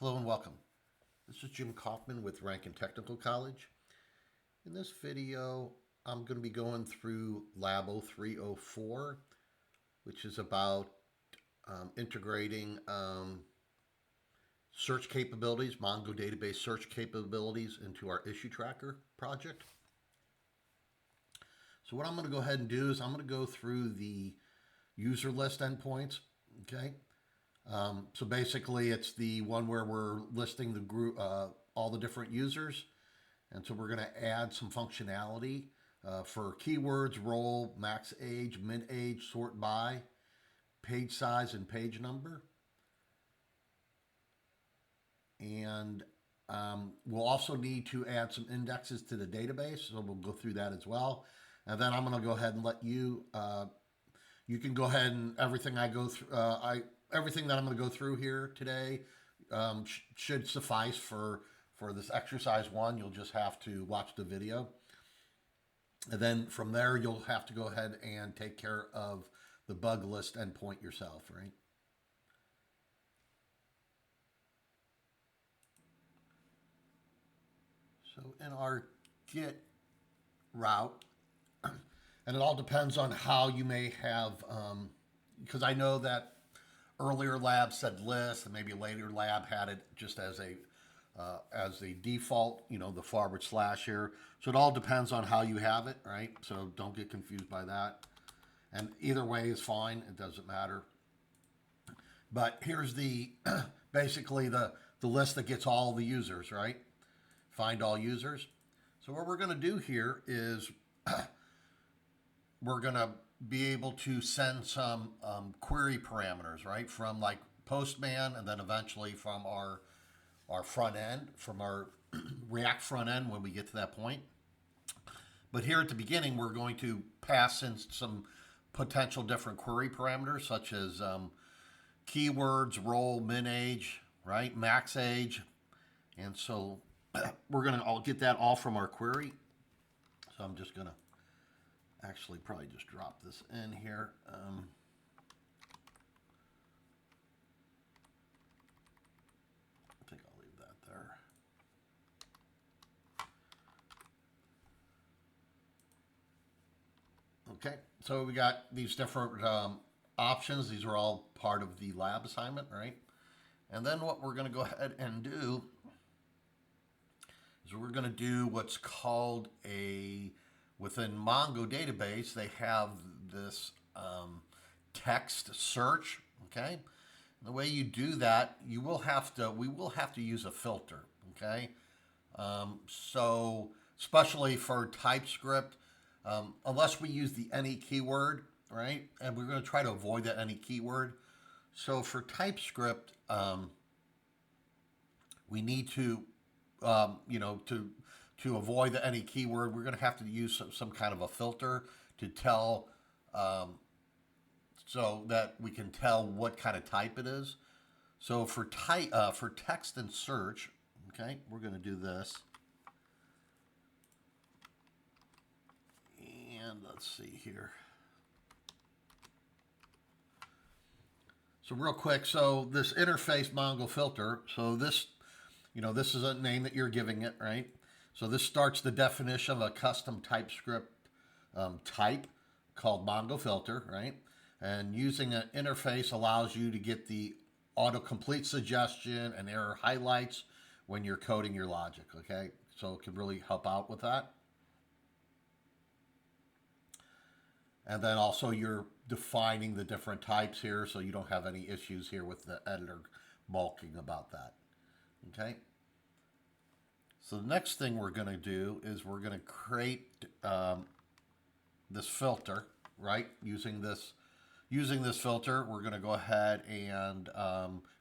Hello and welcome. This is Jim Kaufman with Rankin Technical College. In this video, I'm going to be going through Lab 0304, which is about integrating search capabilities, Mongo database search capabilities into our issue tracker project. So what I'm going to go ahead and do is I'm going to go through the user list endpoints, okay? So basically, it's the one where we're listing the group, all the different users, and so we're going to add some functionality for keywords, role, max age, min age, sort by, page size, and page number. And we'll also need to add some indexes to the database, so we'll go through that as well. And then I'm going to go ahead and let you. You can go ahead and everything I go through. Everything that I'm going to go through here today should suffice for this exercise one. You'll just have to watch the video, and then from there you'll have to go ahead and take care of the bug list endpoint yourself, right? So in our Git route, and it all depends on how you may have, because I know that earlier lab said list, and maybe a later lab had it just as a default, the forward slash here. So it all depends on how you have it, right? So don't get confused by that. And either way is fine; it doesn't matter. But here's the basically the list that gets all the users, right? Find all users. So what we're going to do here is we're going to be able to send some query parameters, right, from like Postman, and then eventually from our front end, from our React front end when we get to that point. But here at the beginning, we're going to pass in some potential different query parameters, such as keywords, role, min age, right, max age, and so we're going to get that all from our query. So I'm just going to actually probably just drop this in here. I think I'll leave that there. Okay, so we got these different options. These are all part of the lab assignment, right? And then what we're going to go ahead and do is we're going to do what's called within Mongo database, they have this text search, okay? And the way you do that, we will have to use a filter, okay? So especially for TypeScript, unless we use the any keyword, right? And we're going to try to avoid that any keyword. So for TypeScript, we need to, to avoid the any keyword, we're going to have to use some kind of a filter to tell, so that we can tell what kind of type it is. So for text and search, okay, we're going to do this. And let's see here. So real quick, so this interface Mongo filter, so this, this is a name that you're giving it, right? So this starts the definition of a custom TypeScript type called Mongo filter, right? And using an interface allows you to get the autocomplete suggestion and error highlights when you're coding your logic, okay? So it can really help out with that. And then also you're defining the different types here, so you don't have any issues here with the editor balking about that. Okay. So the next thing we're going to do is we're going to create this filter, right? Using this filter, we're going to go ahead and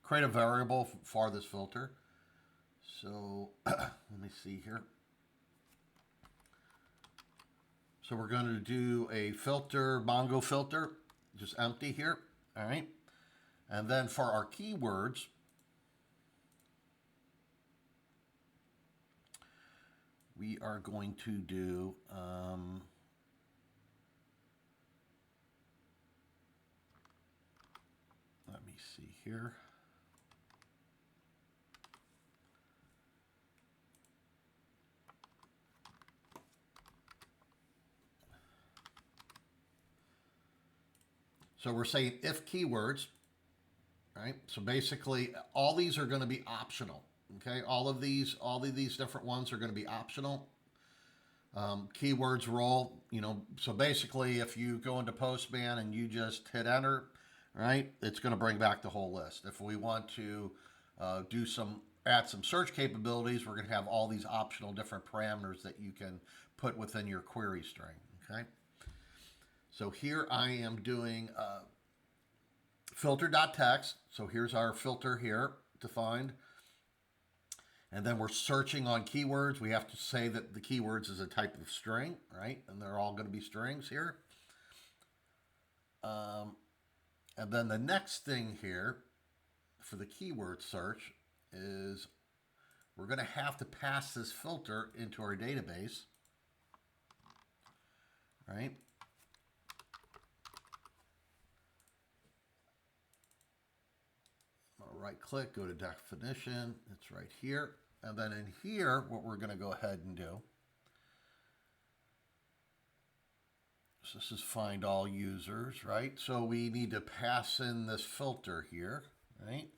create a variable for this filter. So let me see here. So we're going to do a filter, Mongo filter, just empty here, all right? And then for our keywords, we are going to do, let me see here. So we're saying if keywords, right? So basically, all these are going to be optional. Okay, all of these different ones are going to be optional. Keywords role, so basically, if you go into Postman and you just hit enter, right, it's going to bring back the whole list. If we want to add some search capabilities, we're going to have all these optional different parameters that you can put within your query string. Okay, so here I am doing filter.text. So here's our filter here defined. And then we're searching on keywords. We have to say that the keywords is a type of string, right? And they're all going to be strings here. And then the next thing here for the keyword search is we're going to have to pass this filter into our database, right? I'll right click, go to definition. It's right here. And then in here, what we're going to go ahead and do, so this is find all users, right? So we need to pass in this filter here, right?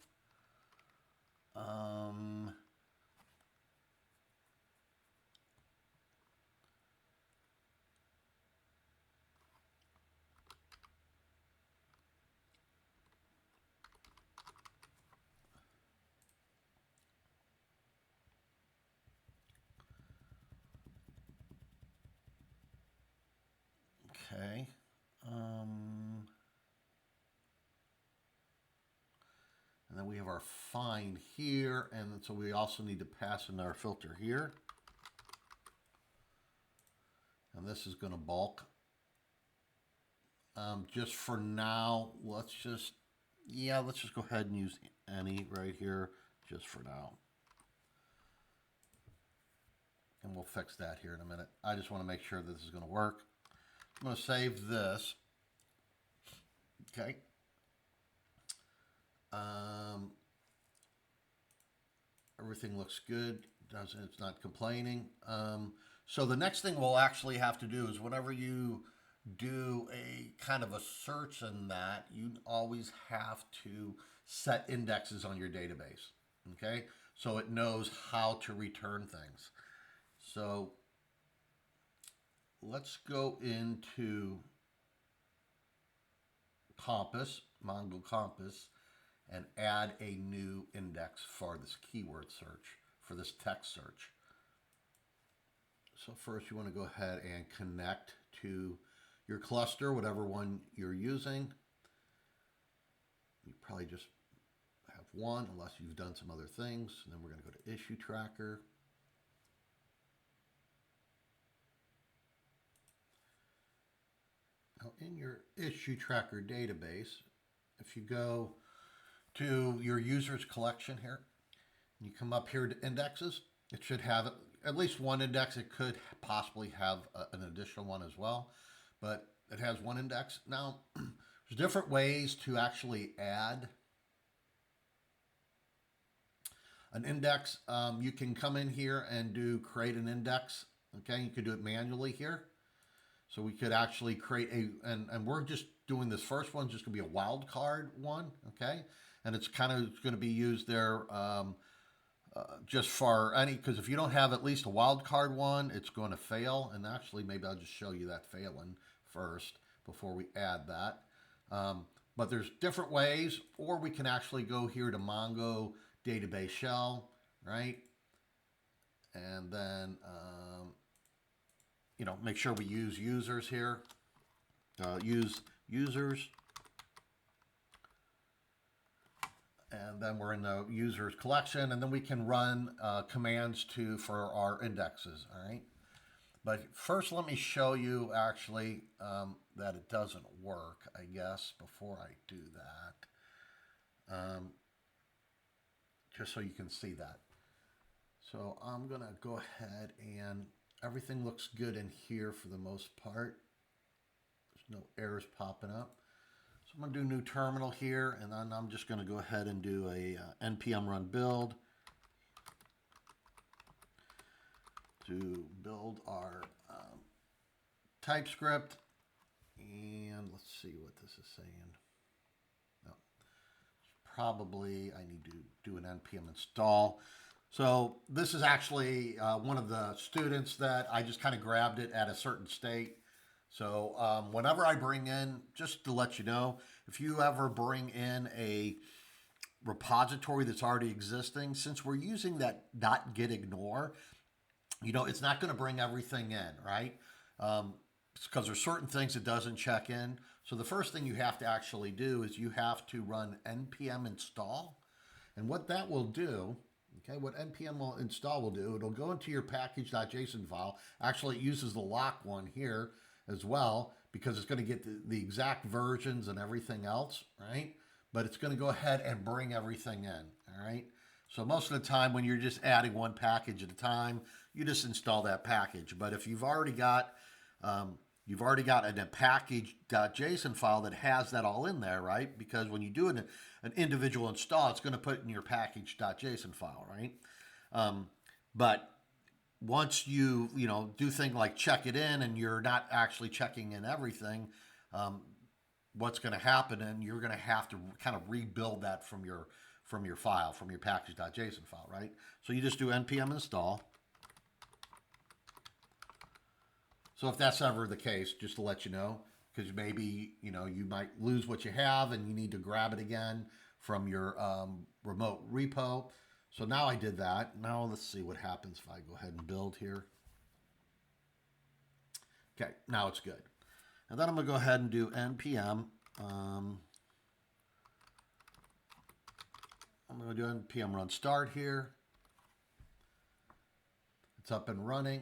Okay. And then we have our find here, and so we also need to pass in our filter here. And this is going to bulk. Just for now, let's just go ahead and use any right here, just for now. And we'll fix that here in a minute. I just want to make sure that this is going to work. I'm going to save this. Okay. Everything looks good. It's not complaining. So the next thing we'll actually have to do is whenever you do a kind of a search in that, you always have to set indexes on your database. Okay. So it knows how to return things. So let's go into Compass, Mongo Compass, and add a new index for this keyword search, for this text search. So first you want to go ahead and connect to your cluster, whatever one you're using. You probably just have one unless you've done some other things. And then we're going to go to issue tracker. Now in your issue tracker database, if you go to your users collection here, and you come up here to indexes, it should have at least one index. It could possibly have an additional one as well, but it has one index. Now, there's different ways to actually add an index. You can come in here and create an index. Okay, you could do it manually here. So we could actually create and we're just doing this first one, just gonna be a wildcard one, okay? And it's kind of going to be used there just for because if you don't have at least a wildcard one, it's going to fail. And actually, maybe I'll just show you that failing first before we add that. But there's different ways, or we can actually go here to Mongo Database Shell, right? And then, make sure we use users here. Use users. And then we're in the users collection, and then we can run commands for our indexes, all right? But first, let me show you actually that it doesn't work, I guess, before I do that. Just so you can see that. So I'm gonna go ahead and everything looks good in here for the most part. There's no errors popping up. So I'm going to do new terminal here, and then I'm just going to go ahead and do a npm run build to build our TypeScript. And let's see what this is saying. No, probably I need to do an npm install. So this is actually one of the students that I just kind of grabbed it at a certain state. So whenever I bring in, just to let you know, if you ever bring in a repository that's already existing, since we're using that .git ignore, it's not going to bring everything in, right? Because there's certain things it doesn't check in. So the first thing you have to actually do is you have to run npm install. And what that will do, okay, what npm will install will do, it'll go into your package.json file. Actually, it uses the lock one here as well because it's going to get the exact versions and everything else, right? But it's going to go ahead and bring everything in, all right? So most of the time when you're just adding one package at a time, you just install that package. But if you've already got a package.json file that has that all in there, right? Because when you do an individual install, it's going to put it in your package.json file, right? But once you do things like check it in and you're not actually checking in everything, what's going to happen, and you're going to have to kind of rebuild that from your file, from your package.json file, right? So you just do npm install. So if that's ever the case, just to let you know, because maybe you might lose what you have and you need to grab it again from your remote repo. So now I did that. Now let's see what happens if I go ahead and build here. Okay, now it's good. And then I'm going to go ahead and do npm. I'm going to do npm run start here. It's up and running.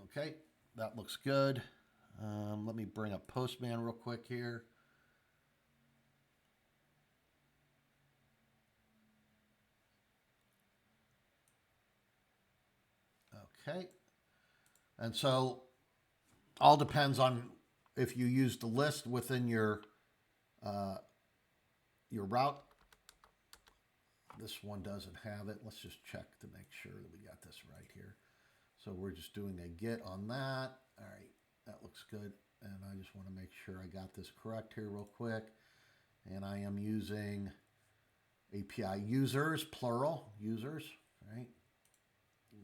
Okay, that looks good. Let me bring up Postman real quick here. Okay, and so all depends on if you use the list within your route. This one doesn't have it. Let's just check to make sure that we got this right here. So we're just doing a get on that. All right, that looks good. And I just want to make sure I got this correct here real quick. And I am using API users, plural, users, right?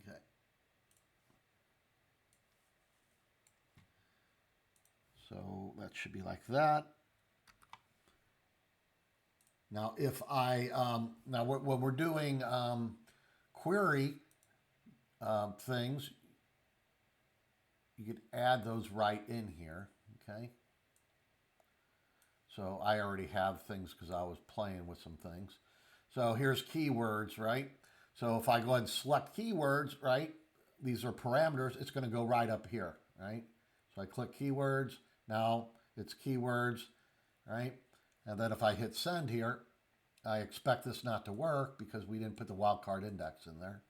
Okay. So that should be like that. Now, if I, when we're doing query things, you could add those right in here, okay? So I already have things because I was playing with some things. So here's keywords, right? So if I go ahead and select keywords, right? These are parameters, it's going to go right up here, right? So I click keywords, now it's keywords, right? And then if I hit send here, I expect this not to work because we didn't put the wildcard index in there.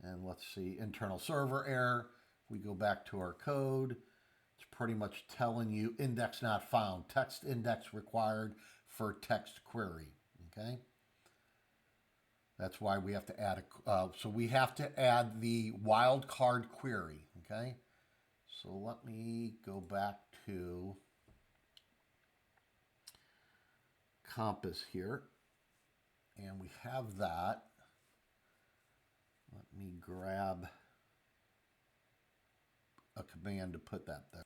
And let's see, internal server error. If we go back to our code, it's pretty much telling you index not found, text index required for text query, okay? That's why we have to add so we have to add the wildcard query, okay? So let me go back to Compass here, and we have that. Let me grab a command to put that there.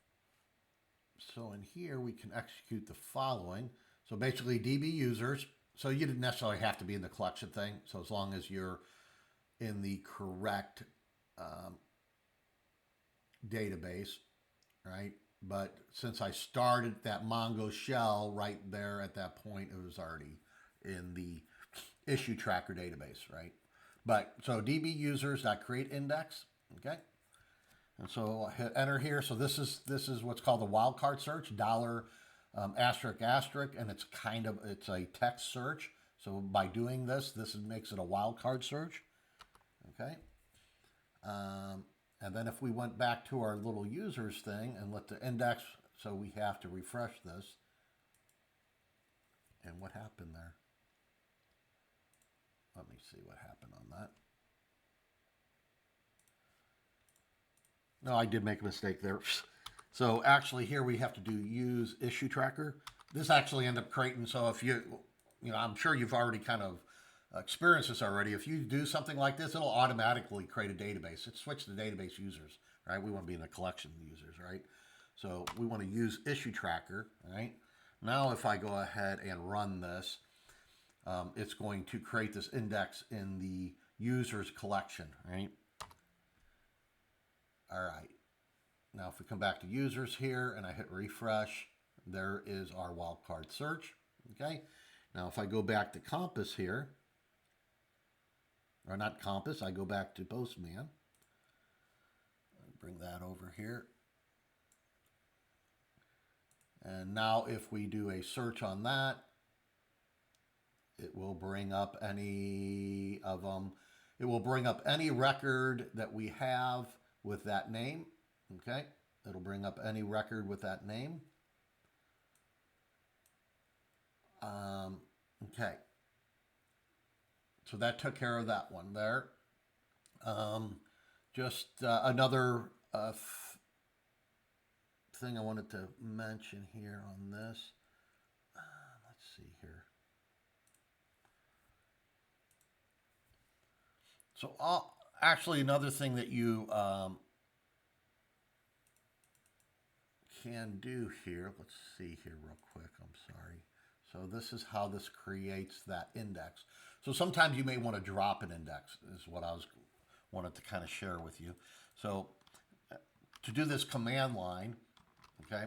So in here, we can execute the following. So basically DB users. So you didn't necessarily have to be in the collection thing. So as long as you're in the correct database, right? But since I started that Mongo shell right there at that point, it was already in the issue tracker database, right? But so DB users.create index, okay? And so I'll hit enter here. So this is what's called the wildcard search, $asterisk asterisk, and it's a text search. So by doing this makes it a wildcard search. Okay. And then if we went back to our little users thing and let the index, so we have to refresh this. And what happened there? Let me see what happened on that. No, I did make a mistake there. So actually here we have to do use issue tracker. This actually ended up creating, so if I'm sure you've already kind of experienced this already. If you do something like this, it'll automatically create a database. It switched to database users, right? We want to be in a collection of users, right? So we want to use issue tracker, right? Now if I go ahead and run this, it's going to create this index in the users collection, right? All right. Now if we come back to users here and I hit refresh, there is our wildcard search, okay? Now if I go back to Compass here, or not Compass, I go back to Postman. Bring that over here. And now if we do a search on that, it will bring up any of them. It will bring up any record that we have with that name. Okay. It'll bring up any record with that name. Okay. So that took care of that one there. Just another thing I wanted to mention here on this. Let's see here. So actually another thing that you can do here, let's see here real quick, I'm sorry. So this is how this creates that index. So sometimes you may want to drop an index is what I wanted to kind of share with you. So to do this command line, okay,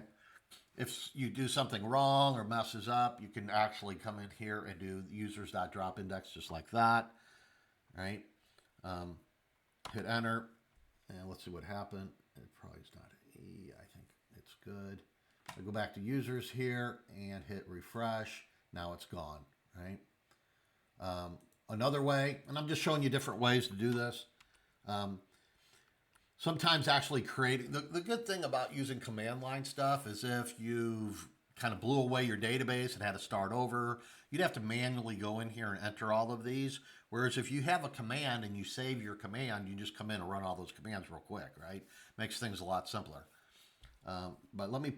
if you do something wrong or messes up, you can actually come in here and do users.drop index just like that, right? Hit enter, and let's see what happened. It probably is not an E. I think it's good. I go back to users here and hit refresh. Now it's gone, right? Another way, and I'm just showing you different ways to do this. Sometimes actually creating, the good thing about using command line stuff is if you've kind of blew away your database and had to start over, you'd have to manually go in here and enter all of these. Whereas if you have a command and you save your command, you just come in and run all those commands real quick, right? Makes things a lot simpler. But let me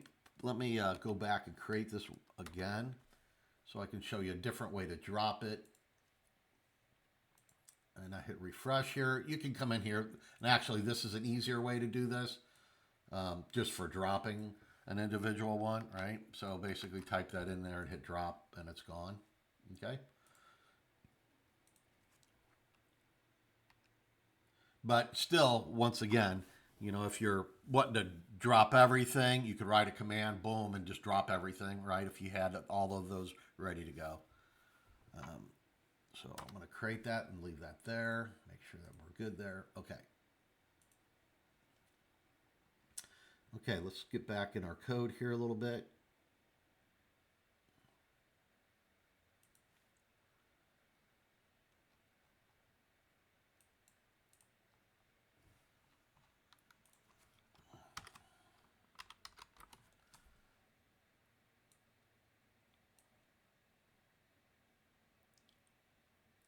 go back and create this again so I can show you a different way to drop it. And I hit refresh here. You can come in here, and actually this is an easier way to do this, just for dropping an individual one, right? So basically type that in there and hit drop, and it's gone, okay? But still, once again, if you're wanting to drop everything, you could write a command, boom, and just drop everything, right? If you had all of those ready to go. So I'm going to create that and leave that there. Make sure that we're good there. Okay. Okay, let's get back in our code here a little bit.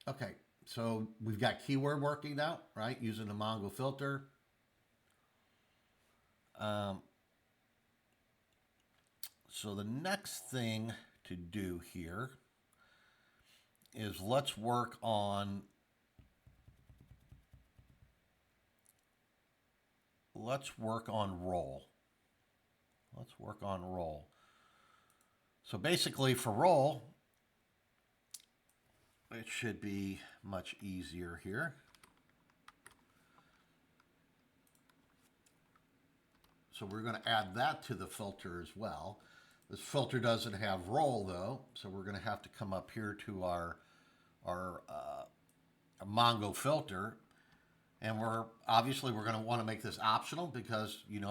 Okay, so we've got keyword working now, right? Using the Mongo filter. So the next thing to do here is let's work on role. Let's work on role. So basically for role, it should be much easier here. So we're going to add that to the filter as well. This filter doesn't have role though, so we're going to have to come up here to our Mongo filter, and we're going to want to make this optional because you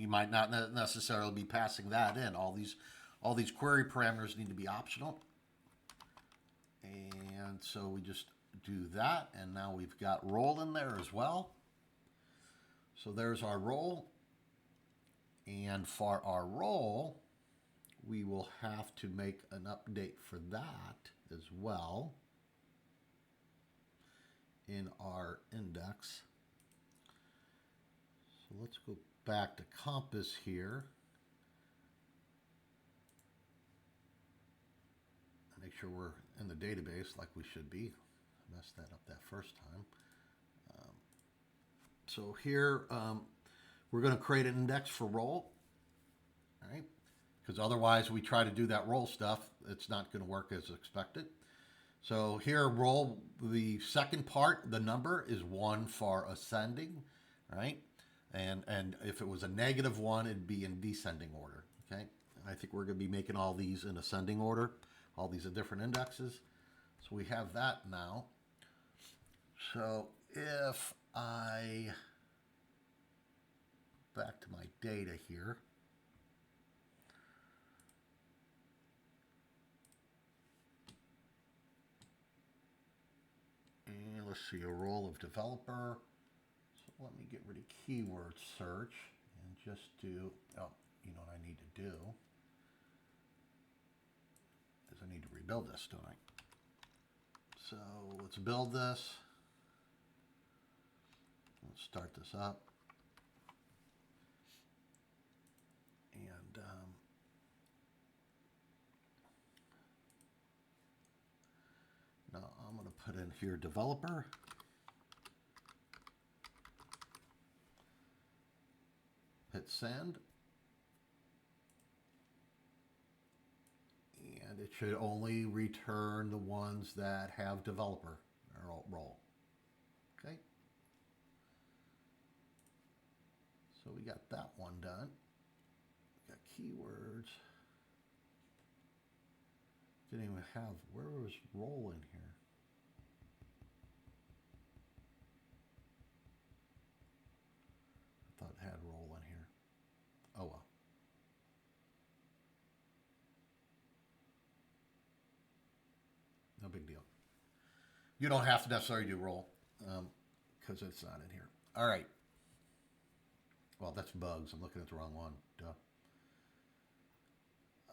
might not necessarily be passing that in. All these query parameters need to be optional, and so we just do that, and now we've got role in there as well. So there's our role. And for our role, we will have to make an update for that as well in our index. So let's go back to Compass here. Make sure we're in the database like we should be. I messed that up that first time. So here, we're going to create an index for roll, all right? Because otherwise we try to do that roll stuff, it's not going to work as expected. So here, roll, the second part, the number is 1 for ascending, right? And if it was a -1, it'd be in descending order, okay? And I think we're going to be making all these in ascending order. All these are different indexes. So we have that now. So if I, back to my data here. And let's see, a role of developer. So let me get rid of keyword search and just do, oh, you know what I need to do? Is I need to rebuild this, don't I? So let's build this. Let's start this up. And now I'm going to put in here developer. Hit send. And it should only return the ones that have developer role. Okay. So we got that one done. We got keywords. Didn't even have, where was role in here? I thought it had role in here. Oh well. No big deal. You don't have to necessarily do role because it's not in here. All right. Well, that's bugs. I'm looking at the wrong one. Duh.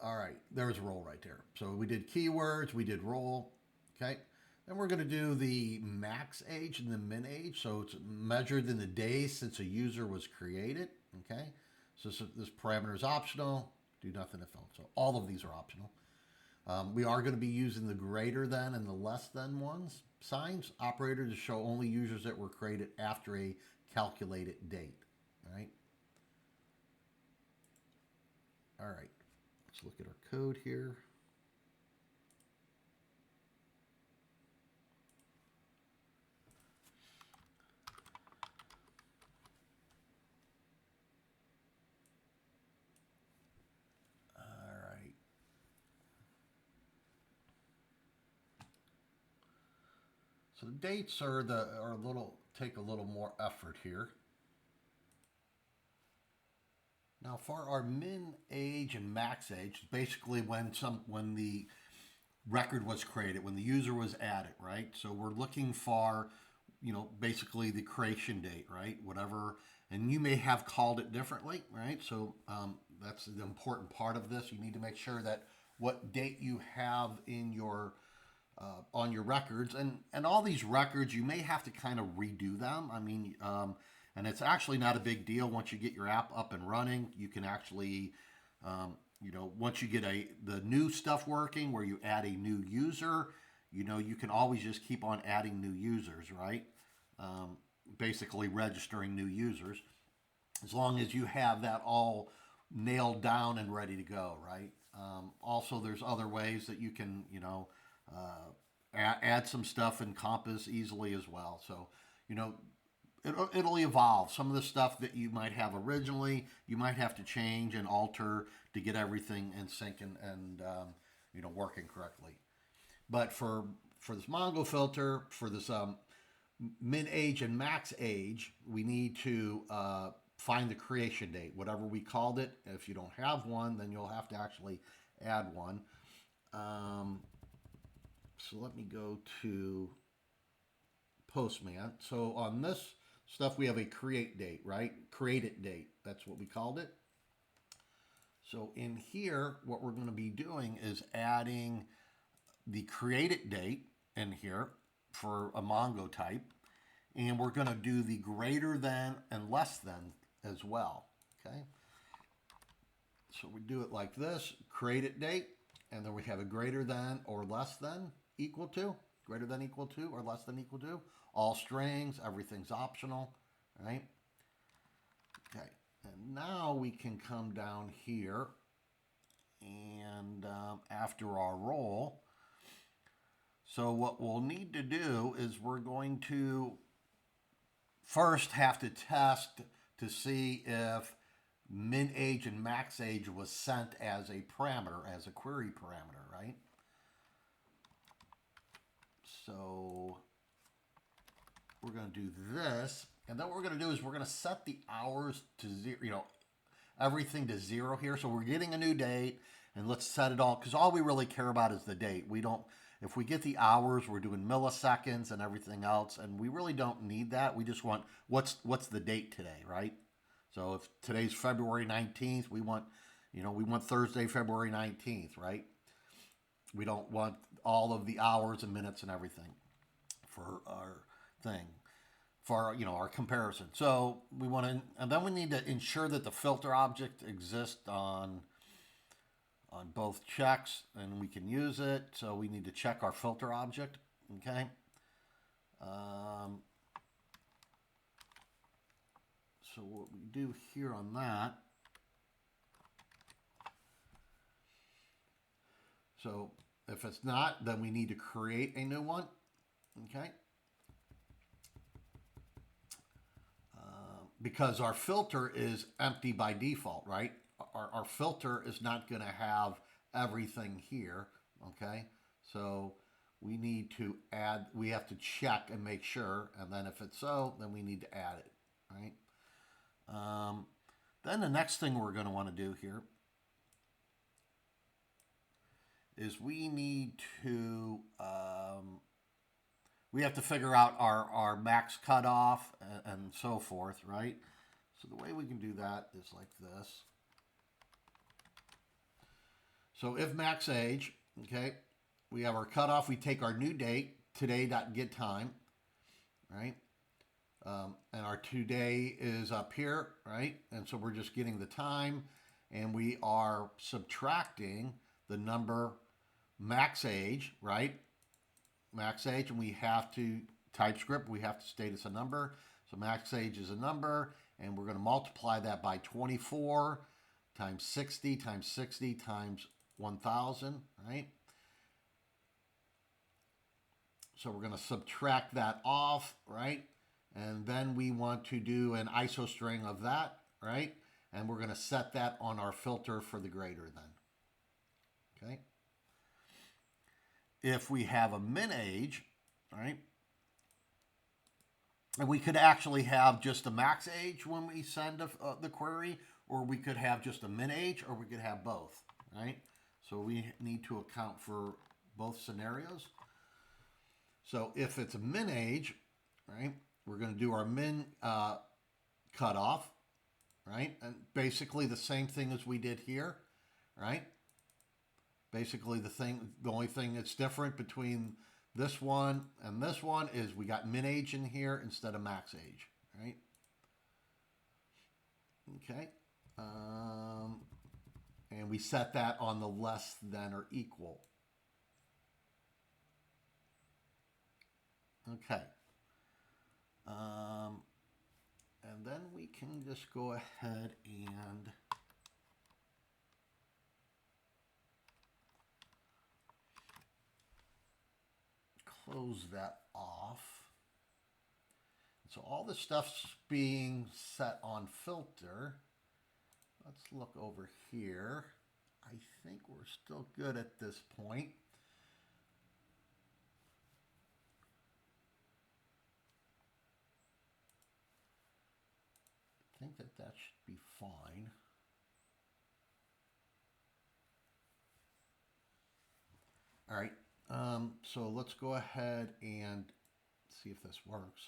All right, there's role right there. So we did keywords, we did role, okay? Then we're gonna do the max age and the min age. So it's measured in the days since a user was created, okay? So this parameter is optional, do nothing if else. So all of these are optional. We are gonna be using the greater than and the less than ones signs, operator to show only users that were created after a calculated date, all right? All right. Let's look at our code here. All right. So the dates are take a little more effort here. Now for our min age and max age, basically when the record was created, when the user was added, right? So we're looking for, basically the creation date, right? Whatever, and you may have called it differently, right? So that's the important part of this. You need to make sure that what date you have in your on your records, and all these records you may have to kind of redo them. I mean, and it's actually not a big deal once you get your app up and running. You can actually, once you get the new stuff working, where you add a new user, you can always just keep on adding new users, right? Basically registering new users, as long as you have that all nailed down and ready to go, right? Also, there's other ways that you can, add some stuff in Compass easily as well. So, it'll evolve. Some of the stuff that you might have originally, you might have to change and alter to get everything in sync and working correctly. But for this Mongo filter, for this min age and max age, we need to find the creation date, whatever we called it. If you don't have one, then you'll have to actually add one. So let me go to Postman. So on this stuff, we have a create date, right? Created date. That's what we called it. So in here, what we're going to be doing is adding the created date in here for a Mongo type. And we're going to do the greater than and less than as well. Okay. So we do it like this, create it date, and then we have a greater than or less than equal to, greater than equal to or less than equal to, all strings, everything's optional, right? Okay, and now we can come down here and after our roll, so what we'll need to do is we're going to first have to test to see if min age and max age was sent as a parameter, as a query parameter, right? So we're going to do this, and then what we're going to do is we're going to set the hours to zero, everything to zero here. So we're getting a new date, and let's set it all, because all we really care about is the date. We don't, if we get the hours, we're doing milliseconds and everything else, and we really don't need that. We just want what's the date today, right? So if today's February 19th, we want, we want Thursday, February 19th, right? We don't want all of the hours and minutes and everything for our thing, for our comparison. So we want to, and then we need to ensure that the filter object exists on both checks, and we can use it. So we need to check our filter object. Okay. So what we do here on that, so if it's not, then we need to create a new one. Okay. Because our filter is empty by default, right? Our filter is not going to have everything here. Okay. So we need to add, we have to check and make sure. And then if it's so, then we need to add it, right? Then the next thing we're going to want to do here is we need to, we have to figure out our max cutoff and so forth, right? So the way we can do that is like this. So if max age, okay, we have our cutoff, we take our new date, today.getTime, right? And our today is up here, right? And so we're just getting the time, and we are subtracting the number max age, right? Max age, and we have to, TypeScript, we have to state it's a number. So max age is a number, and we're going to multiply that by 24 times 60 times 60 times 1,000, right? So we're going to subtract that off, right? And then we want to do an ISO string of that, right? And we're going to set that on our filter for the greater than. Okay. If we have a min age, right? And we could actually have just a max age when we send the query, or we could have just a min age, or we could have both, right? So we need to account for both scenarios. So if it's a min age, right? We're going to do our min cutoff, right? And basically the same thing as we did here, right? Basically the only thing that's different between this one and this one is we got min age in here instead of max age, right? Okay. And we set that on the less than or equal. Okay. And then we can just go ahead and close that off. So all the stuff's being set on filter. Let's look over here. I think we're still good at this point. I think that should be fine. All right, so let's go ahead and see if this works.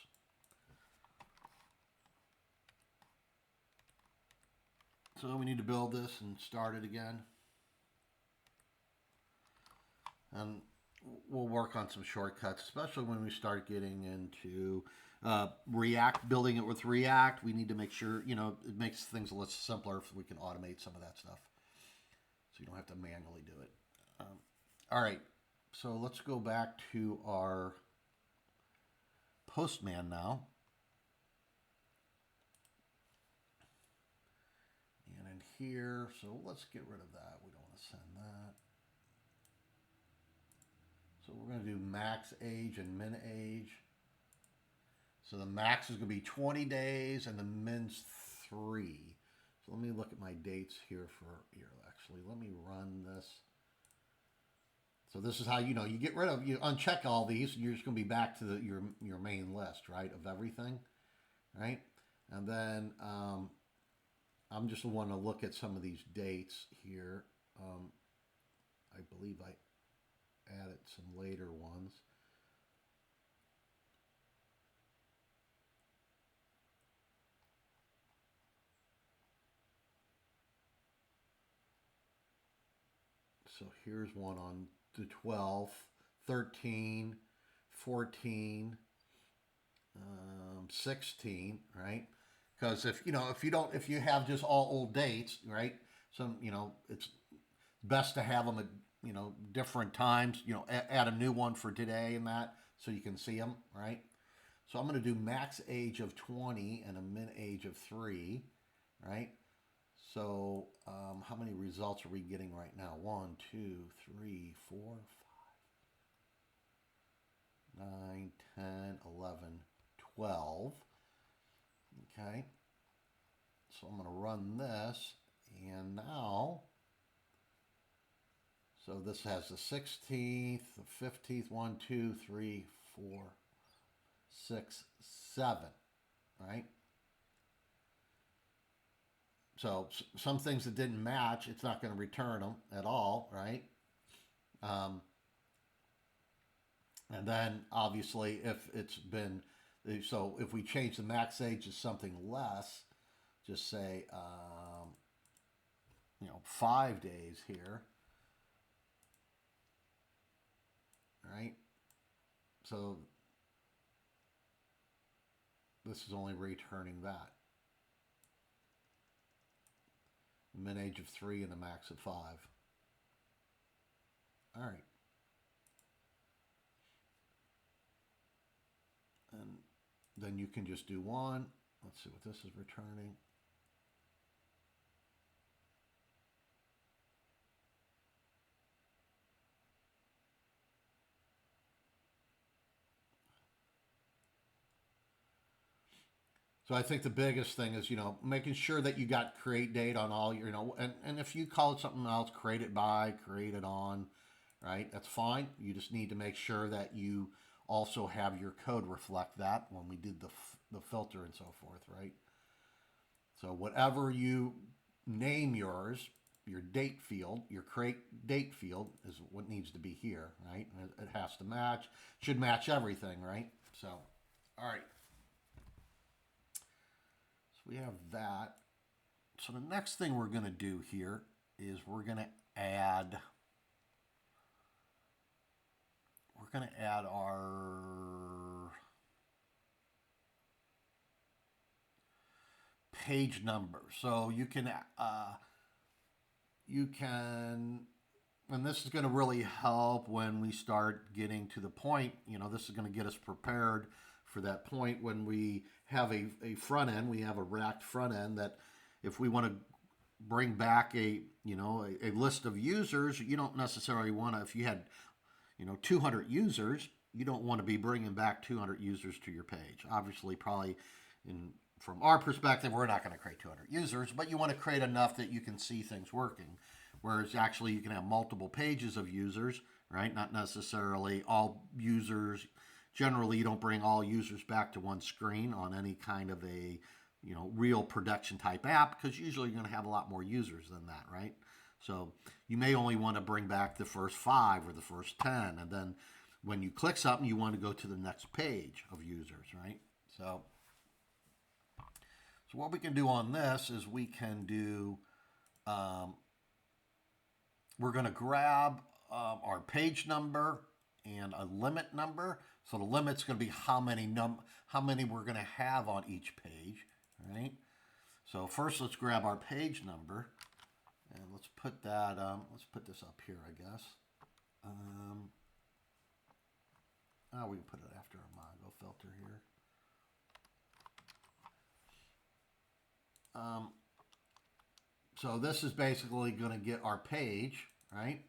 So we need to build this and start it again. And we'll work on some shortcuts, especially when we start getting into React, building it with React. We need to make sure, it makes things a little simpler if we can automate some of that stuff. So you don't have to manually do it. All right, so let's go back to our Postman now. And in here, so let's get rid of that. We don't want to send that. So we're going to do max age and min age. So the max is going to be 20 days and the min's 3. So let me look at my dates here actually. Let me run this. So this is how, you get rid of, you uncheck all these, and you're just going to be back to your main list, right, of everything, right? And then I'm just want to look at some of these dates here. I believe I added some later ones. So here's one on the 12th, 13, 14, 16, right? Because if you have just all old dates, right? It's best to have them at, different times, add a new one for today and that so you can see them, right? So I'm going to do max age of 20 and a min age of 3, right? So how many results are we getting right now? 1, 2, 3, 4, 5, 9, 10, 11, 12. Okay. So I'm going to run this. And now, so this has the 16th, the 15th, 1, 2, 3, 4, 6, 7, right? So some things that didn't match, it's not going to return them at all, right? And then obviously if it's been, so if we change the max age to something less, just say, 5 days here, right? So this is only returning that. Min age of 3 and a max of 5. All right. And then you can just do 1. Let's see what this is returning. So I think the biggest thing is, making sure that you got create date on all your, and if you call it something else, create it by, create it on, right? That's fine. You just need to make sure that you also have your code reflect that when we did the filter and so forth, right? So whatever you name yours, your date field, your create date field is what needs to be here, right? It has to match, should match everything, right? So, all right. We have that. So the next thing we're going to do here is we're going to add our page number. So you can and this is going to really help when we start getting to the point, this is going to get us prepared for that point when we have a front end, we have a React front end that if we want to bring back a list of users, you don't necessarily want to, if you had 200 users, you don't want to be bringing back 200 users to your page. Obviously, probably from our perspective, we're not going to create 200 users, but you want to create enough that you can see things working. Whereas actually you can have multiple pages of users, right? Not necessarily all users. Generally, you don't bring all users back to one screen on any kind of a real production type app, because usually you're going to have a lot more users than that, right? So you may only want to bring back the first 5 or the first 10, and then when you click something, you want to go to the next page of users, right? So what we can do on this is we can do, we're going to grab our page number and a limit number. So the limit's going to be how many we're going to have on each page, right? So first, let's grab our page number, and let's put that. Let's put this up here, I guess. We can put it after our Mongo filter here. So this is basically going to get our page, right?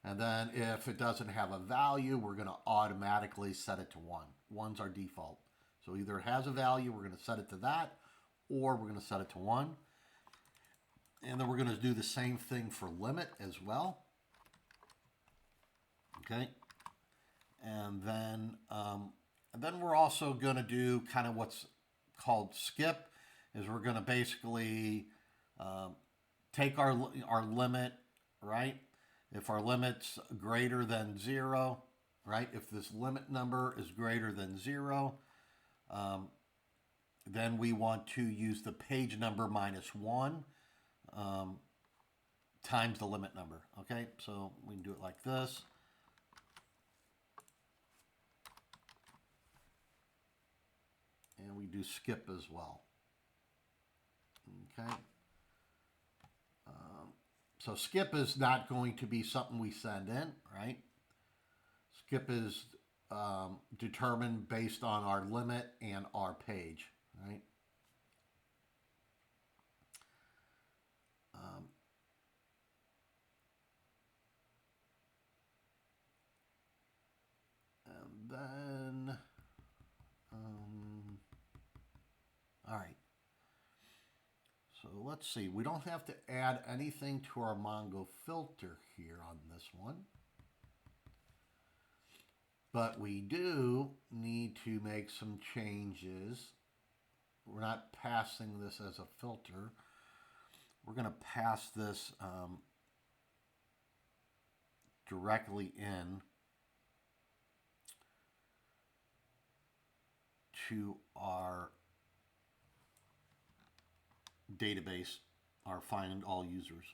And then if it doesn't have a value, we're going to automatically set it to 1. 1's our default. So either it has a value, we're going to set it to that, or we're going to set it to 1. And then we're going to do the same thing for limit as well. Okay. And then we're also going to do kind of what's called skip, is we're going to basically take our limit, right? If our limit's greater than 0, right? If this limit number is greater than 0, then we want to use the page number minus 1 times the limit number, okay? So we can do it like this. And we do skip as well. Okay. So skip is not going to be something we send in, right? Skip is determined based on our limit and our page, right? And then, all right. So let's see, we don't have to add anything to our Mongo filter here on this one. But we do need to make some changes. We're not passing this as a filter. We're going to pass this directly in to our database, our find all users.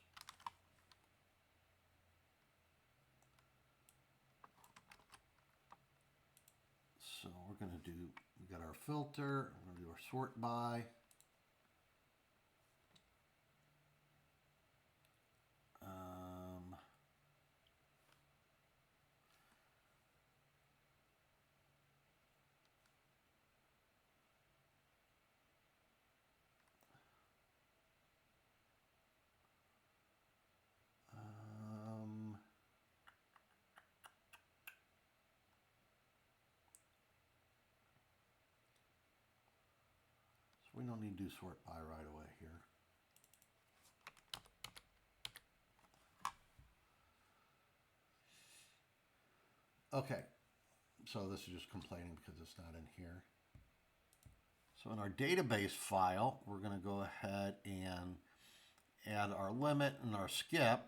So we're going to do, we got our filter, we're going to do our sort by. We don't need to do sort by right away here. Okay, so this is just complaining because it's not in here. So in our database file, we're going to go ahead and add our limit and our skip.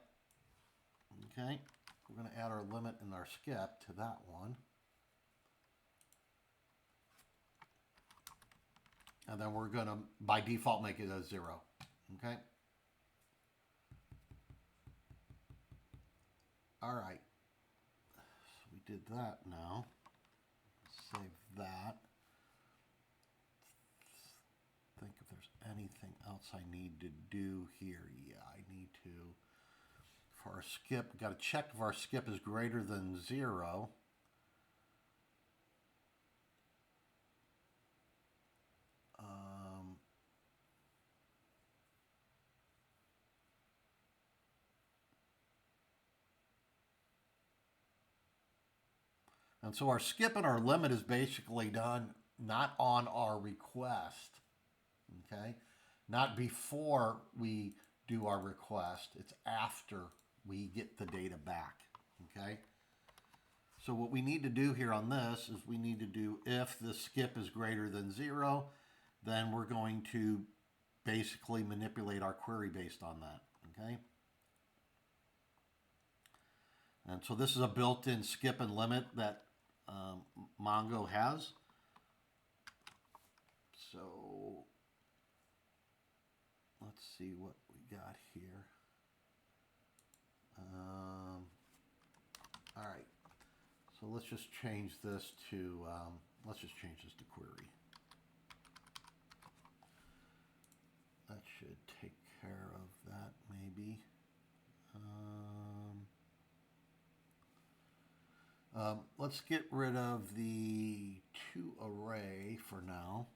Okay, we're going to add our limit and our skip to that one. And then we're going to, by default, make it a 0. Okay. All right. So we did that now. Save that. Think if there's anything else I need to do here. Yeah, I need to. For our skip, got to check if our skip is greater than 0. And so our skip and our limit is basically done not on our request, okay? Not before we do our request. It's after we get the data back, okay? So what we need to do here on this is we need to do if the skip is greater than 0, then we're going to basically manipulate our query based on that, okay? And so this is a built-in skip and limit that Mongo has. So let's see what we got here. All right. So let's just change this to, let's just change this to query. That should take care of that, maybe. Let's get rid of the to array for now.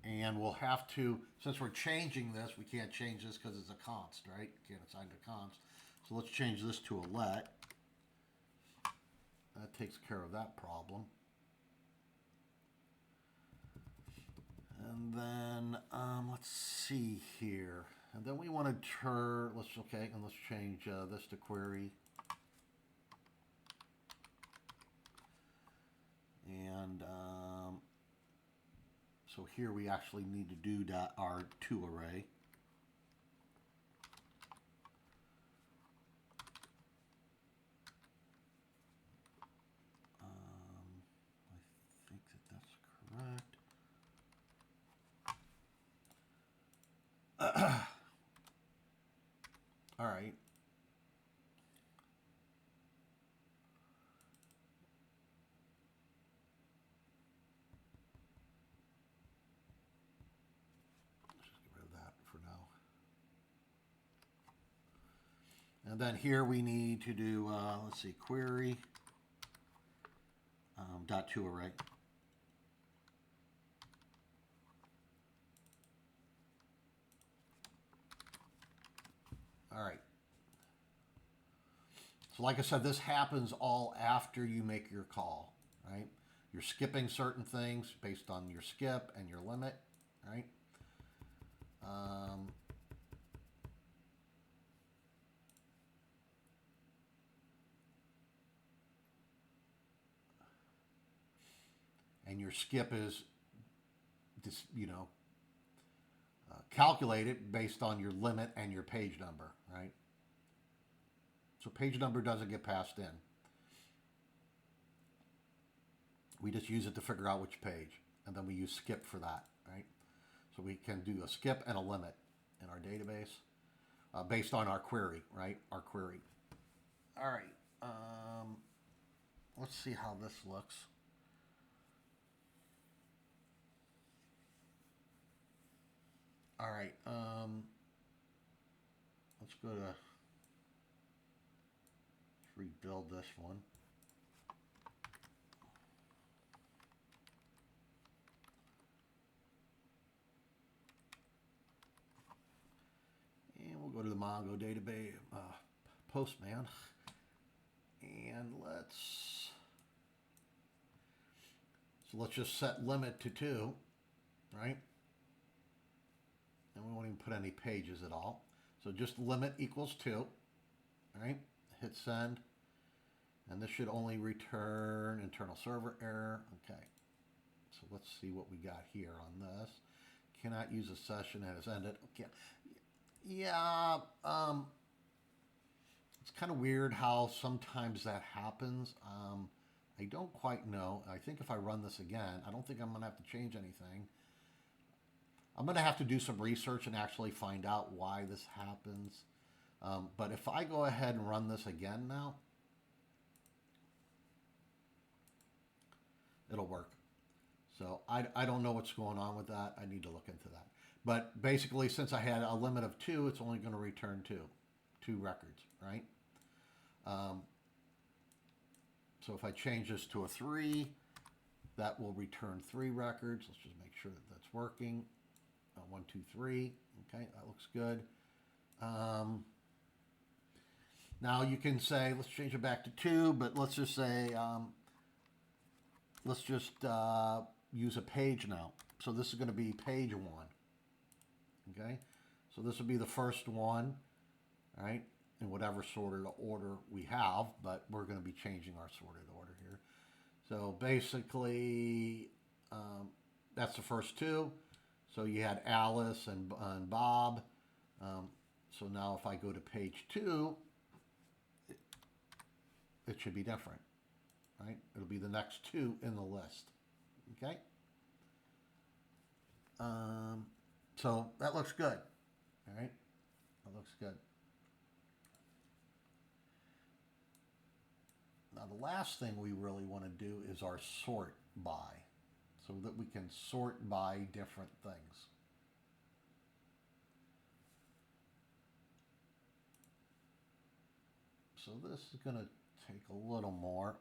And we'll have to, since we're changing this, we can't change this because it's a const, right? Can't assign to const. So let's change this to a let. That takes care of that problem. And then let's see here. And then we want to turn, let's change this to query. And so here we actually need to do our to array. I think that's correct. All right. Let's just get rid of that for now. And then here we need to do, let's see, query dot to array. All right. So like I said, this happens all after you make your call, right? You're skipping certain things based on your skip and your limit, right? And your skip is, calculated based on your limit and your page number, right? So page number doesn't get passed in. We just use it to figure out which page, and then we use skip for that, right? So we can do a skip and a limit in our database based on our query, right? Our query. All right. Let's see how this looks. All right. Let's go to, let's rebuild this one. And we'll go to the Mongo database, Postman. And let's just set limit to 2, right? And we won't even put any pages at all. So just limit equals 2, right? Hit send. And this should only return internal server error. Okay. So let's see what we got here on this. Cannot use a session that has ended. Okay. Yeah. It's kind of weird how sometimes that happens. I don't quite know. I think if I run this again, I don't think I'm going to have to change anything. I'm going to have to do some research and actually find out why this happens. But if I go ahead and run this again now, it'll work. So I don't know what's going on with that. I need to look into that. But basically, since I had a limit of 2, it's only going to return 2 records, right? So if I change this to a 3, that will return 3 records. Let's just make sure that that's working. 1, 2, 3. Okay, that looks good. Now you can say, let's change it back to 2, but let's just say, let's just use a page now. So this is going to be page 1. Okay, so this will be the first one, right? In whatever sorted order we have, but we're going to be changing our sorted order here. So basically, that's the first 2. So you had Alice and Bob. So now if I go to page 2, it should be different, right? It'll be the next 2 in the list, okay? So that looks good. All right, that looks good. Now the last thing we really want to do is our sort by, so that we can sort by different things. So this is going to take a little more.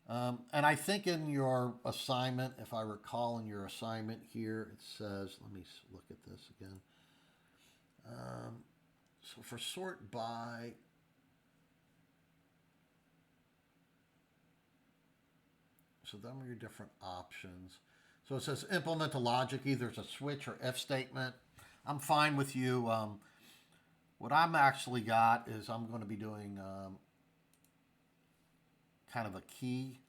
And I think in your assignment, if I recall in your assignment here, it says, let me look at this again. So for sort by, so them are your different options. So it says implement the logic, either it's a switch or if statement. I'm fine with you. What I'm actually got is I'm going to be doing kind of a key,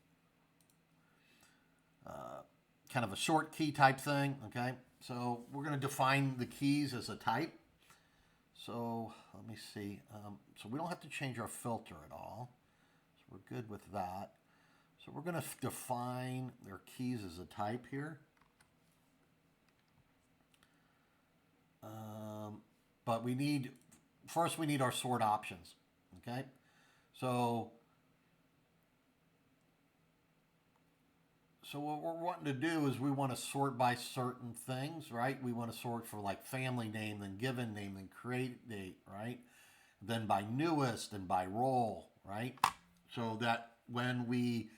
kind of a short key type thing, okay? So we're going to define the keys as a type. So let me see. So we don't have to change our filter at all. So we're good with that. So we're going to define their keys as a type here. But we need, first we need our sort options, okay? So what we're wanting to do is we want to sort by certain things, right? We want to sort for like family name, then given name, then create date, right? Then by newest and by role, right? So that when we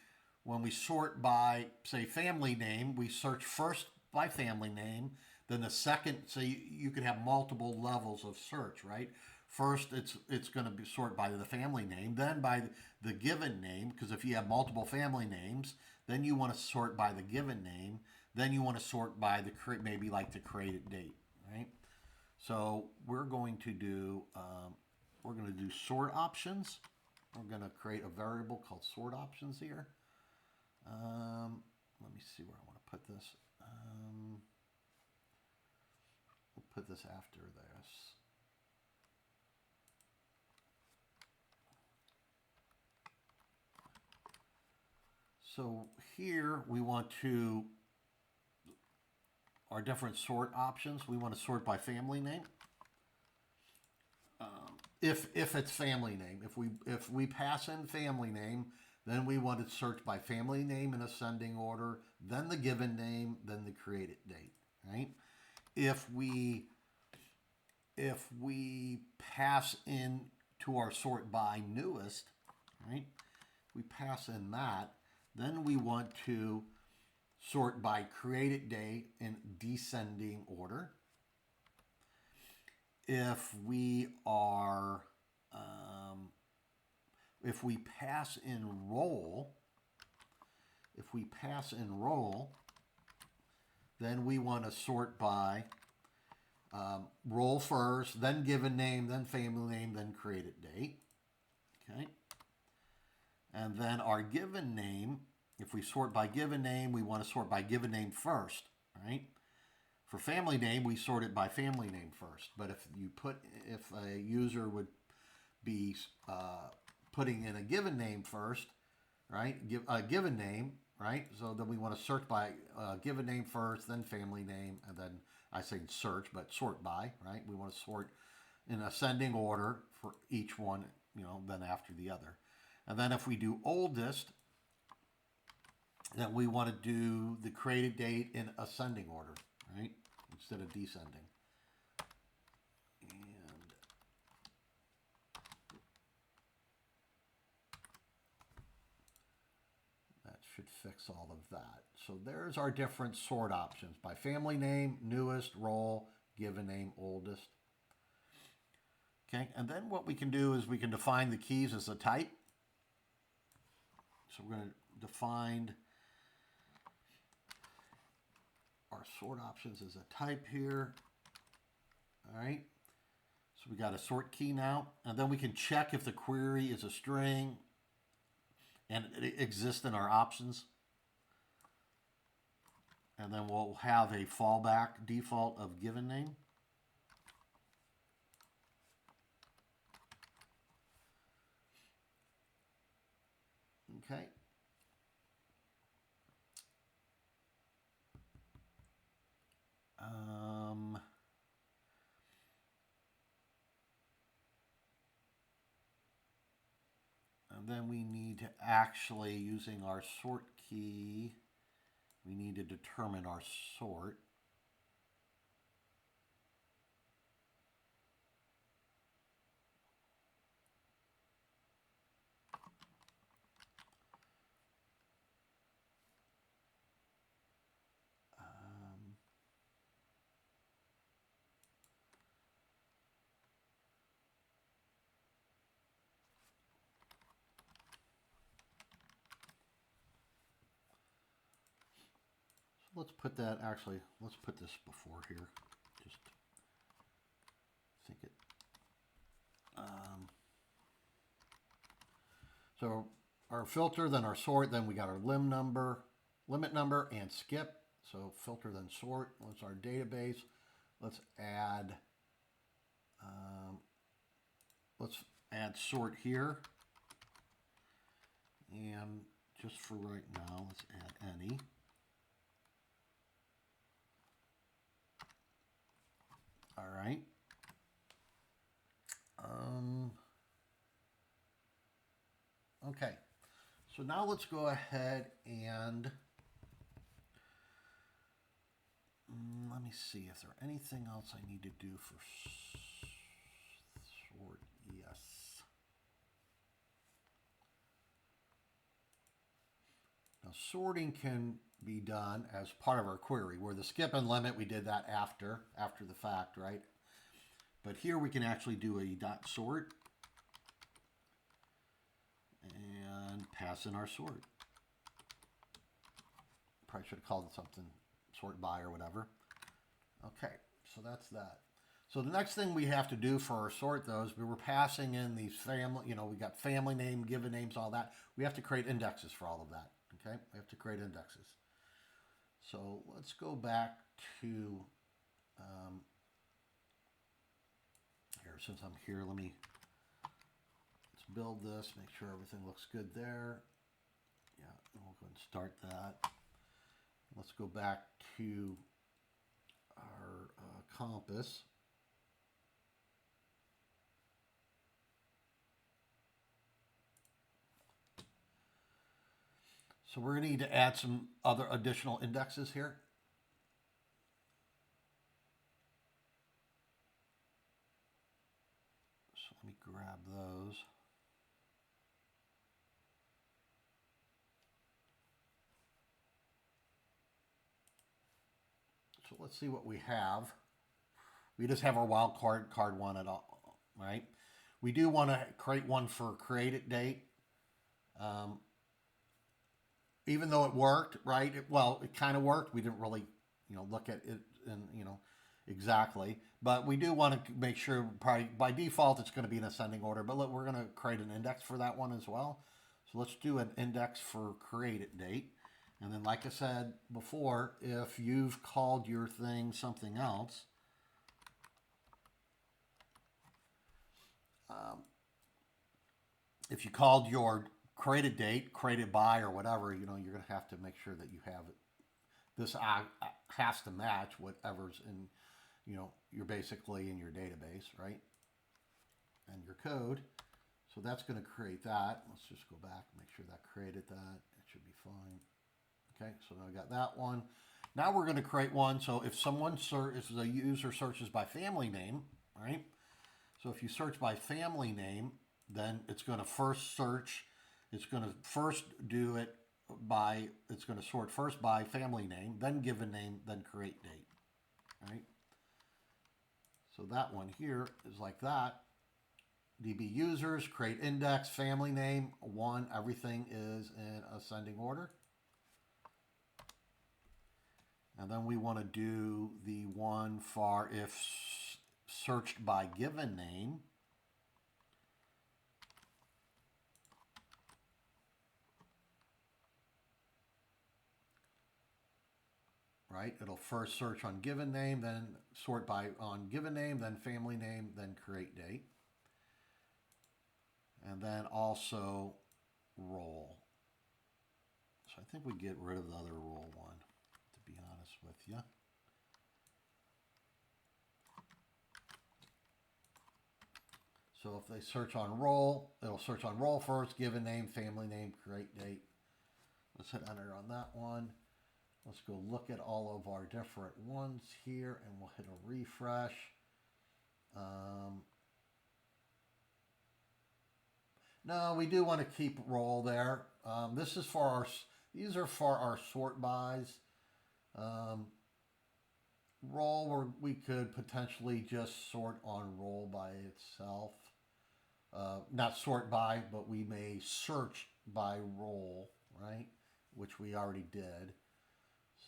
sort by, say, family name, we search first by family name, then the second, so you could have multiple levels of search, right? First, it's going to be sort by the family name, then by the given name, because if you have multiple family names, then you want to sort by the given name, then you want to sort by the maybe like the created date, right? So we're going to do sort options. We're going to create a variable called sort options here. Let me see where I want to put this. We'll put this after this. So here we want to, our different sort options, we want to sort by family name. If it's family name, if we pass in family name, then we want to search by family name in ascending order, then the given name, then the created date, right? If we pass in to our sort by newest, right? We pass in that, then we want to sort by created date in descending order. If we are, if we pass in role, then we want to sort by role first, then given name, then family name, then created date. Okay. And then our given name, if we sort by given name, we want to sort by given name first, right? For family name, we sort it by family name first. But if a user would be putting in a given name first, right? A given name, right? So then we want to search by given name first, then family name, and then I say search, but sort by, right? We want to sort in ascending order for each one, then after the other. And then if we do oldest, then we want to do the created date in ascending order, right? Instead of descending. And that should fix all of that. So there's our different sort options by family name, newest, role, given name, oldest. Okay, and then what we can do is we can define the keys as a type. So we're going to define our sort options as a type here. All right. So we got a sort key now, and then we can check if the query is a string and it exists in our options. And then we'll have a fallback default of given name. Okay. then we need to actually, using our sort key, we need to determine our sort. Let's put that, actually, let's put this before here. Just think it. So our filter, then our sort, then we got our limit number, and skip. So filter, then sort. What's our database? Let's add sort here. And just for right now, let's add any. All right. Okay. So now let's go ahead and let me see if there's anything else I need to do for sort. Yes. Now sorting can be done as part of our query, where the skip and limit, we did that after the fact, right? But here we can actually do a dot sort and pass in our sort. Probably should have called it something sort by or whatever. Okay, so that's that. So the next thing we have to do for our sort, though, is we were passing in these family, we got family name, given names, all that. We have to create indexes for all of that. Okay, we have to create indexes. So let's go back to here. Since I'm here, let's build this, make sure everything looks good there. Yeah, and we'll go and start that. Let's go back to our compass. So we're going to need to add some other additional indexes here. So let me grab those. So let's see what we have. We just have our wild card one at all, right? We do want to create one for created date. Even though it worked, right? It kind of worked. We didn't really, look at it and, exactly. But we do want to make sure, probably by default, it's going to be in ascending order. But look, we're going to create an index for that one as well. So let's do an index for created date. And then, like I said before, if you've called your thing something else, if you called your created date, created by, or whatever, you're going to have to make sure that you have it. This has to match whatever's in, you're basically in your database, right? And your code. So that's going to create that. Let's just go back and make sure that created that. It should be fine. Okay, so now I got that one. Now we're going to create one. So if the user searches by family name, right? So if you search by family name, then it's going to first search. It's going to first do it by, it's going to sort first by family name, then given name, then create date, right? So that one here is like that. DB users, create index, family name, one, everything is in ascending order. And then we want to do the one for if searched by given name. Right? It'll first search on given name, then sort by on given name, then family name, then create date. And then also role. So I think we get rid of the other role one, to be honest with you. So if they search on roll, it'll search on roll first, given name, family name, create date. Let's hit enter on that one. Let's go look at all of our different ones here and we'll hit a refresh. No, we do want to keep roll there. This is for these are for our sort bys. Roll where we could potentially just sort on roll by itself. Not sort by, but we may search by roll, right? Which we already did.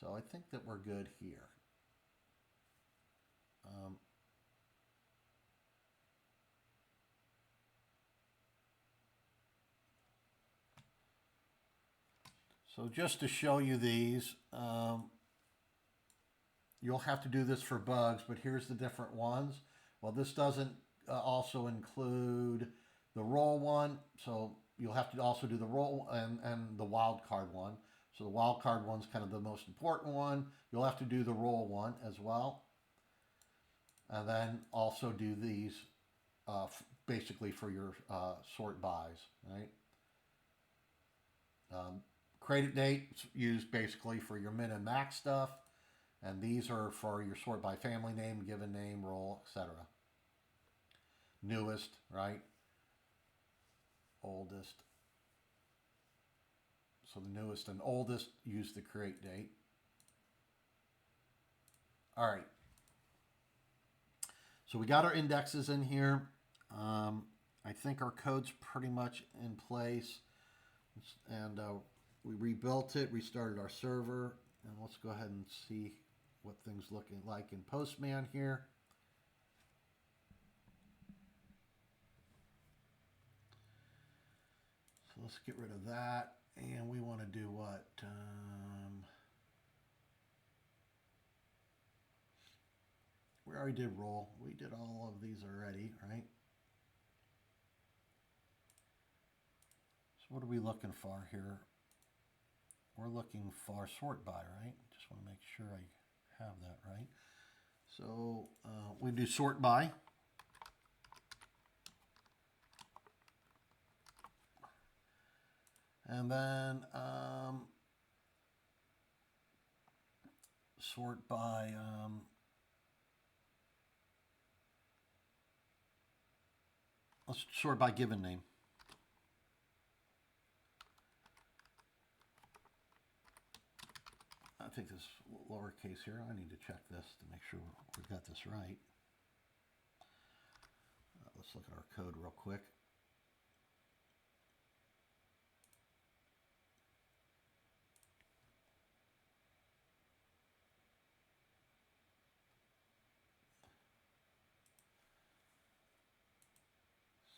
So I think that we're good here. So just to show you these, you'll have to do this for bugs, but here's the different ones. Well, this doesn't also include the roll one, so you'll have to also do the roll and the wild card one. So the wild card one's kind of the most important one. You'll have to do the roll one as well. And then also do these basically for your sort bys, right? Created date used basically for your min and max stuff. And these are for your sort by family name, given name, role, etc. Newest, right? Oldest. So the newest and oldest use the create date. All right. So we got our indexes in here. I think our code's pretty much in place. And we rebuilt it, restarted our server. And let's go ahead and see what things looking like in Postman here. So let's get rid of that. And we want to do what? We already did roll. We did all of these already, right? So what are we looking for here? We're looking for sort by, right? Just want to make sure I have that right. So we do sort by. And then sort by let's sort by given name. I think this lowercase here. I need to check this to make sure we've got this right. Let's look at our code real quick.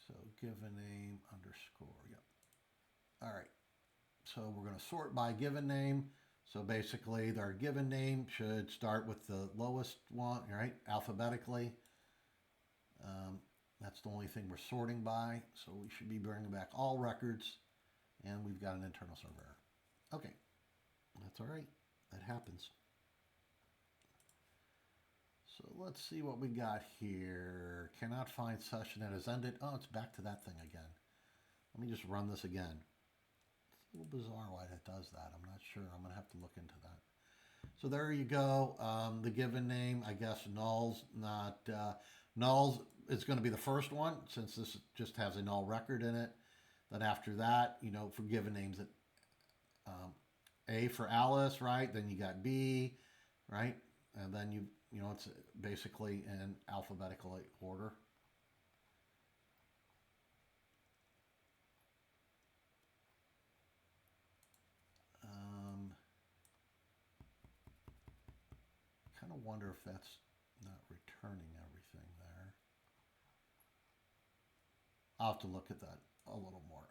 So given name underscore, yep. All right. So we're going to sort by given name. So basically their given name should start with the lowest one, right? Alphabetically. That's the only thing we're sorting by. So we should be bringing back all records. And we've got an internal server. Okay. That's all right. That happens. So let's see what we got here. Cannot find session that has ended. Oh, it's back to that thing again. Let me just run this again. It's a little bizarre why that does that. I'm not sure. I'm going to have to look into that. So there you go. The given name, I guess null's not... null's is going to be the first one since this just has a null record in it. Then after that, you know, for given names, it A for Alice, right? Then you got B, right? And then you know, it's basically in alphabetical order. Kind of wonder if that's not returning everything there. I'll have to look at that a little more.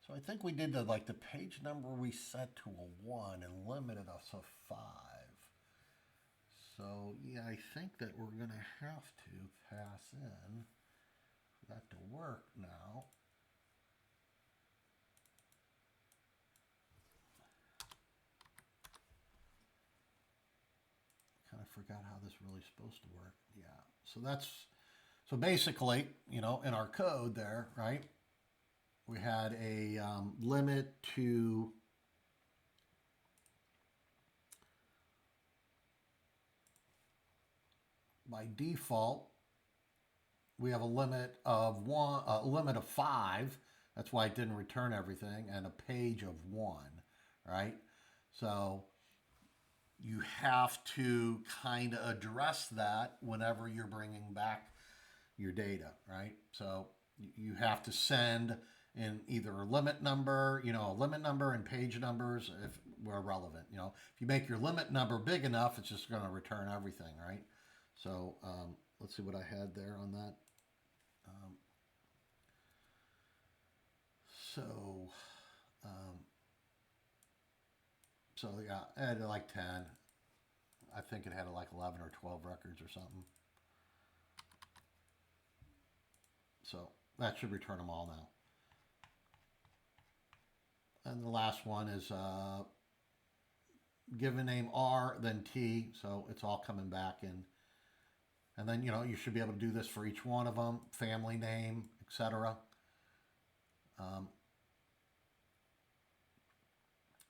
So So I think we did like the page number we set to a 1 and limited us to 5. So yeah, I think that we're going to have to pass in for that to work now. Kind of forgot how this really supposed to work. Yeah. So basically, you know, in our code there, right? We had a limit to by default. We have a limit of a limit of 5. That's why it didn't return everything, and a page of 1, right? So you have to kind of address that whenever you're bringing back your data, right? So you have to send in either a limit number, you know, a limit number and page numbers if we're relevant. You know, if you make your limit number big enough, it's just going to return everything, right? So let's see what I had there on that. Um, so, um, so yeah, I had like 10. I think it had like 11 or 12 records or something. So that should return them all now. And the last one is given name R, then T. So it's all coming back in. And then, you know, you should be able to do this for each one of them, family name, etc.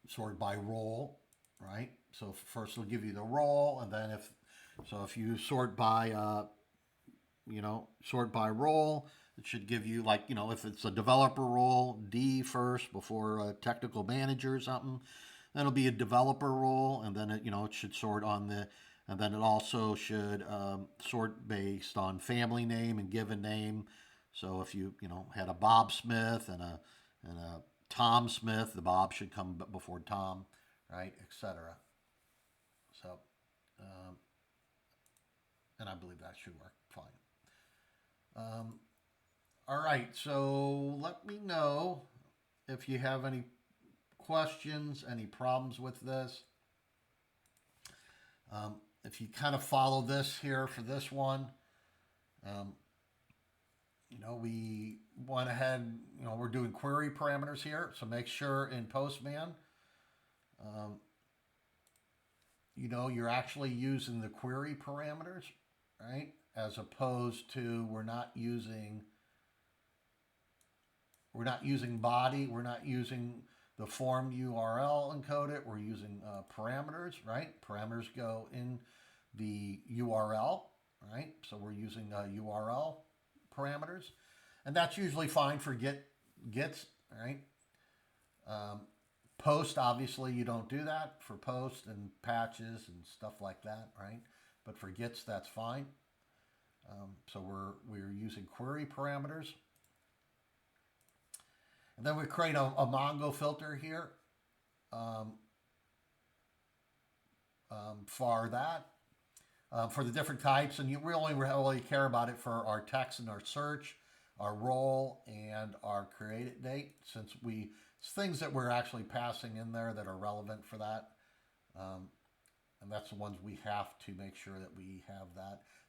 Sort by role, right? So first it'll give you the role, and then if you sort by, sort by role, it should give you like, you know, if it's a developer role, D first before a technical manager or something. Then it'll be a developer role, and then it should sort on the, and then it also should sort based on family name and given name. So if you had a Bob Smith and a Tom Smith, the Bob should come before Tom, right, etc. So, and I believe that should work fine. All right, so let me know if you have any questions, any problems with this. If you kind of follow this here for this one, we went ahead, we're doing query parameters here. So make sure in Postman, you're actually using the query parameters, right? As opposed to we're not using body, we're not using the form URL encoded, we're using parameters, right? Parameters go in the URL, right? So we're using URL parameters, and that's usually fine for gets, right? Post, obviously you don't do that for post and patches and stuff like that, right? But for gets, that's fine. So we're using query parameters. And then we create a Mongo filter here for that, for the different types. And we only really care about it for our text and our search, our role, and our created date, since it's things that we're actually passing in there that are relevant for that. And that's the ones we have to make sure that we have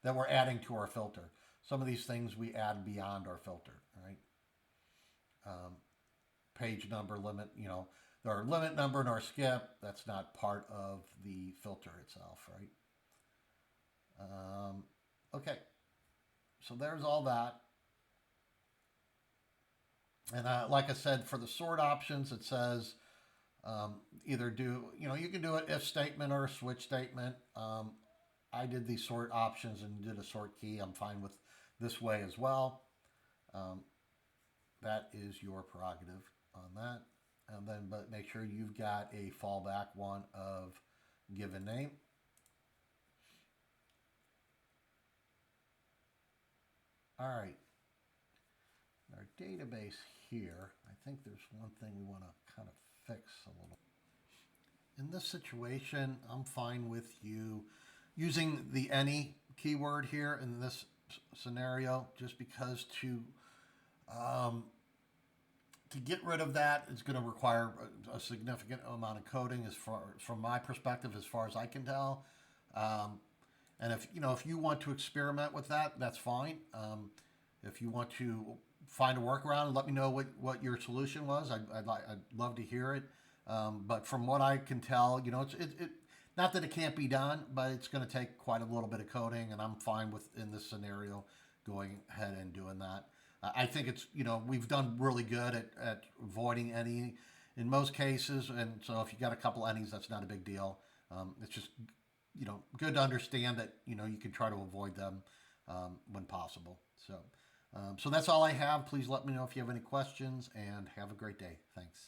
that we're adding to our filter. Some of these things we add beyond our filter, right? Page number limit, our limit number and our skip, that's not part of the filter itself, right? Okay, so there's all that. And like I said, for the sort options, it says either do, you can do an if statement or a switch statement. I did the sort options and did a sort key. I'm fine with this way as well. That is your prerogative on that. And then, but make sure you've got a fallback one of given name. All right. Our database here, I think there's one thing we want to kind of fix a little. In this situation, I'm fine with you using the any keyword here in this scenario, just because to to get rid of that is going to require a significant amount of coating, as far from my perspective, as far as I can tell. Um, and if you want to experiment with that, that's fine. If you want to find a workaround, let me know what your solution was. I'd love to hear it. But from what I can tell, not that it can't be done, but it's going to take quite a little bit of coating, and I'm fine with, in this scenario, going ahead and doing that. I think it's, we've done really good at avoiding any in most cases, and so if you got a couple ennies, that's not a big deal. It's just, good to understand that, you can try to avoid them when possible. So that's all I have. Please let me know if you have any questions, and have a great day. Thanks.